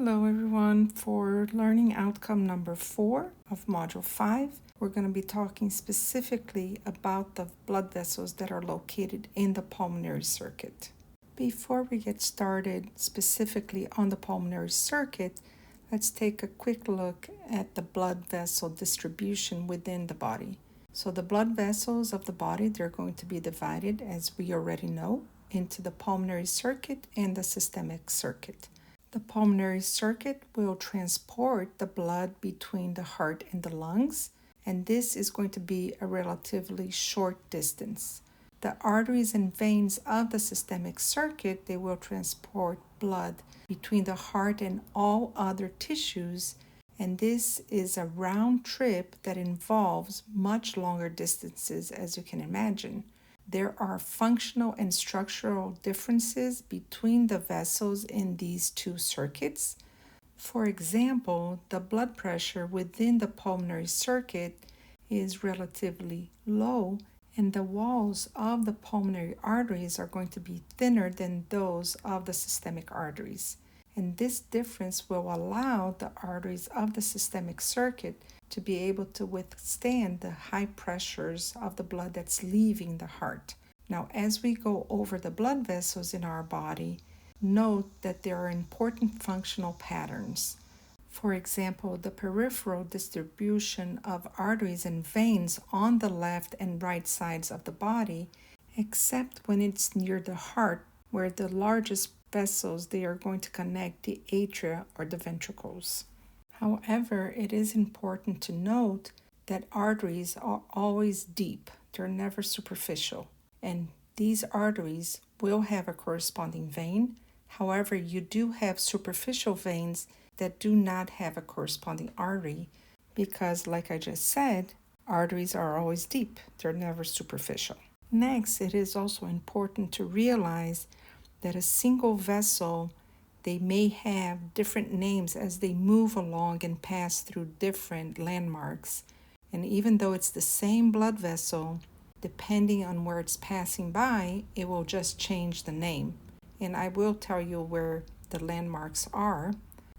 Hello everyone. For learning outcome number 4 of module 5, we're going to be talking specifically about the blood vessels that are located in the pulmonary circuit. Before we get started specifically on the pulmonary circuit, let's take a quick look at the blood vessel distribution within the body. So the blood vessels of the body, they're going to be divided, as we already know, into the pulmonary circuit and the systemic circuit. The pulmonary circuit will transport the blood between the heart and the lungs, and this is going to be a relatively short distance. The arteries and veins of the systemic circuit, they will transport blood between the heart and all other tissues, and this is a round trip that involves much longer distances, as you can imagine. There are functional and structural differences between the vessels in these two circuits. For example, the blood pressure within the pulmonary circuit is relatively low, and the walls of the pulmonary arteries are going to be thinner than those of the systemic arteries. And this difference will allow the arteries of the systemic circuit to be able to withstand the high pressures of the blood that's leaving the heart. Now, as we go over the blood vessels in our body, note that there are important functional patterns. For example, the peripheral distribution of arteries and veins on the left and right sides of the body, except when it's near the heart, where the largest vessels, they are going to connect the atria or the ventricles. However, it is important to note that arteries are always deep. They're never superficial. And these arteries will have a corresponding vein. However, you do have superficial veins that do not have a corresponding artery because, like I just said, arteries are always deep. They're never superficial. Next, it is also important to realize that a single vessel, they may have different names as they move along and pass through different landmarks. And even though it's the same blood vessel, depending on where it's passing by, it will just change the name. And I will tell you where the landmarks are.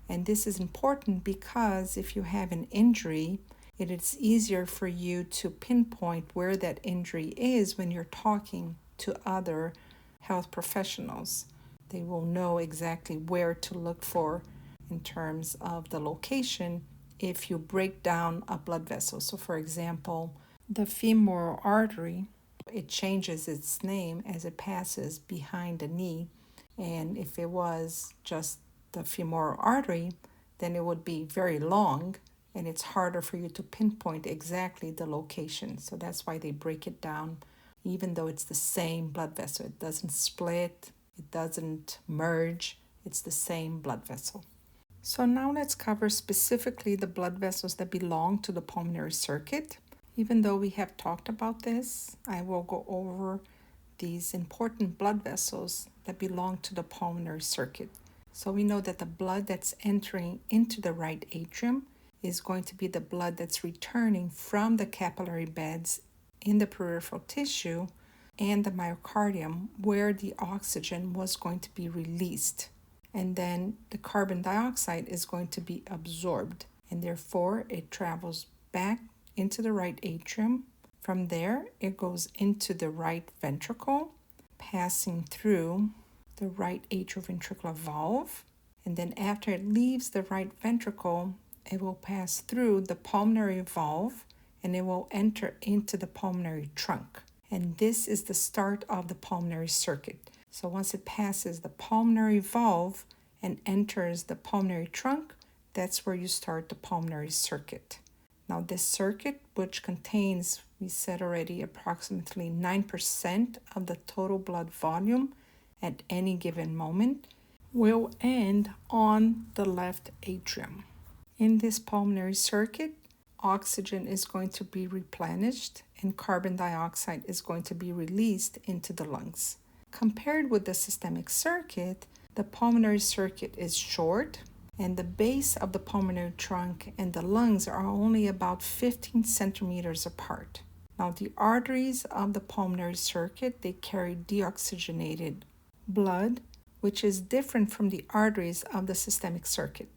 And this is important because if you have an injury, it is easier for you to pinpoint where that injury is when you're talking to other health professionals. They will know exactly where to look for in terms of the location if you break down a blood vessel. So for example, the femoral artery, it changes its name as it passes behind the knee. And if it was just the femoral artery, then it would be very long and it's harder for you to pinpoint exactly the location. So that's why they break it down. Even though it's the same blood vessel, it doesn't split, it doesn't merge, it's the same blood vessel. So now let's cover specifically the blood vessels that belong to the pulmonary circuit. Even though we have talked about this, I will go over these important blood vessels that belong to the pulmonary circuit. So we know that the blood that's entering into the right atrium is going to be the blood that's returning from the capillary beds in the peripheral tissue and the myocardium, where the oxygen was going to be released. And then the carbon dioxide is going to be absorbed, and therefore it travels back into the right atrium. From there, it goes into the right ventricle, passing through the right atrioventricular valve. And then after it leaves the right ventricle, it will pass through the pulmonary valve and it will enter into the pulmonary trunk. And this is the start of the pulmonary circuit. So once it passes the pulmonary valve and enters the pulmonary trunk, that's where you start the pulmonary circuit. Now this circuit, which contains, we said already, approximately 9% of the total blood volume at any given moment, will end on the left atrium. In this pulmonary circuit, oxygen is going to be replenished and carbon dioxide is going to be released into the lungs. Compared with the systemic circuit, the pulmonary circuit is short, and the base of the pulmonary trunk and the lungs are only about 15 centimeters apart. Now, the arteries of the pulmonary circuit, they carry deoxygenated blood, which is different from the arteries of the systemic circuit.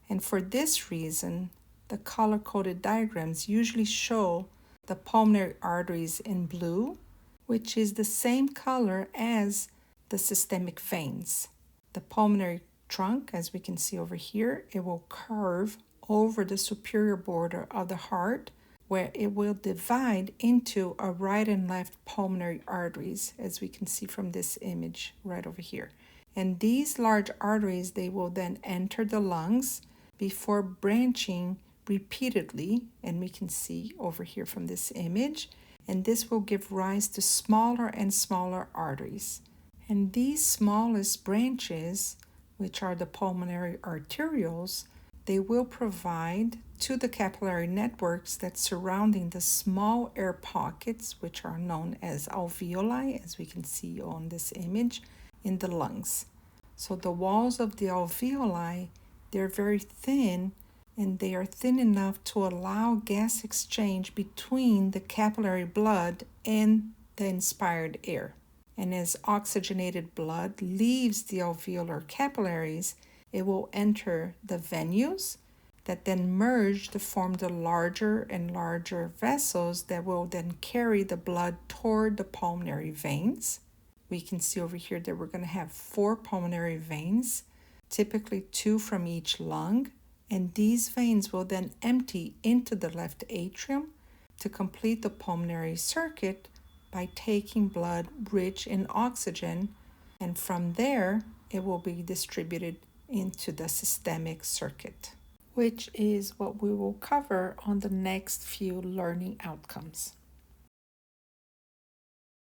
And for this reason, the color-coded diagrams usually show the pulmonary arteries in blue, which is the same color as the systemic veins. The pulmonary trunk, as we can see over here, it will curve over the superior border of the heart, where it will divide into a right and left pulmonary arteries, as we can see from this image right over here. And these large arteries, they will then enter the lungs before branching repeatedly, and we can see over here from this image, and this will give rise to smaller and smaller arteries. And these smallest branches, which are the pulmonary arterioles, they will provide to the capillary networks that surrounding the small air pockets, which are known as alveoli, as we can see on this image, in the lungs. So the walls of the alveoli, they're very thin, and they are thin enough to allow gas exchange between the capillary blood and the inspired air. And as oxygenated blood leaves the alveolar capillaries, it will enter the venules that then merge to form the larger and larger vessels that will then carry the blood toward the pulmonary veins. We can see over here that we're going to have 4 pulmonary veins, typically 2 from each lung, and these veins will then empty into the left atrium to complete the pulmonary circuit by taking blood rich in oxygen, and from there it will be distributed into the systemic circuit, which is what we will cover on the next few learning outcomes.